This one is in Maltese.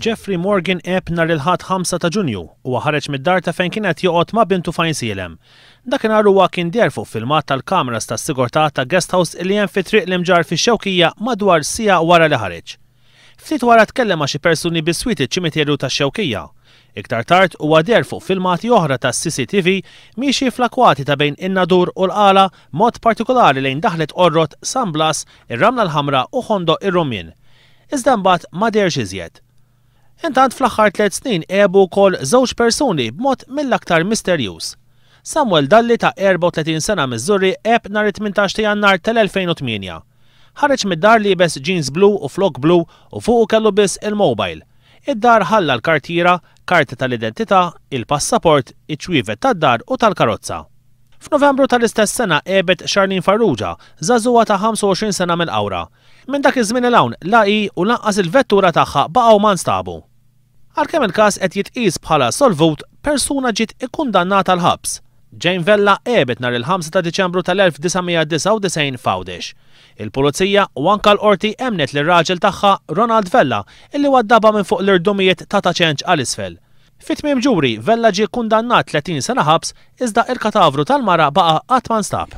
Jeffrey Morgan eb nhar il-ħadd 5 ta' Ġunju u ħareġ mid-dar ta' fejn kienet joqgħod ma' bintu f'Ajnsielem. Dakinhar huwa kien der fuq filmat tal-kameras tas-sigurtà ta' guest house li hemm fi triq l-imġar fix-Xewkija madwar siegħa wara li ħareġ. Ftit wara tkellem ma' xi persuni bis-swiet iċ-ċimiterju tax-Xewkija. Iktar tard huwa der fuq filmati oħra tas-CCTV miexi fl-akwati ta' bejn in-Nadur u l-Qala mod partikolari lejn daħlet Qorrod, San Blas, ir-Ramla l-Ħamra u Ħondo ir-Rumien. Iżda mbagħad ma derx iżjed. Intant fl-aħħar 3 snin ebu wkoll żewġ persuni b'mod mill-aktar misterjuż. Samuel Dalli ta' 34 sena Miżurri eb nhar 18 ta' Jannar tal-2008. Ħareġ mid-dar liebes jeans blu u flok blu u fuqu kellu biss il-mobile. Id-dar ħalla l-kartira, karti tal-identità, il-passaport, iċ-ċwievet tad-dar u tal-karozza. F'Novembru tal-istess sena ebet Charlene Farrugia, żagħżugħa ta' 25 sena mill-Qawra. Minn dak iż-żmien il-hawn laqi u lanqas il-vettura tagħha baqgħu ma nstabu. Għalkemm il-każ qed jitqies bħala solvut, persuna ġiet ikkundannata l-ħabs. Jane Vella ebet nhar il-5 ta' Diċembru tal-1999 f'Għawdex. Il-pulizija u anke l-qorti emnet lir-raġel tagħha Ronald Vella illi waddaba minn fuq l-irdumijiet ta' taċenċ għal isfel. Fit-tmiem ġuri Vella ġie kkundannat 30 sena ħabs iżda il-katavru tal-mara baqa' qatt ma nstab.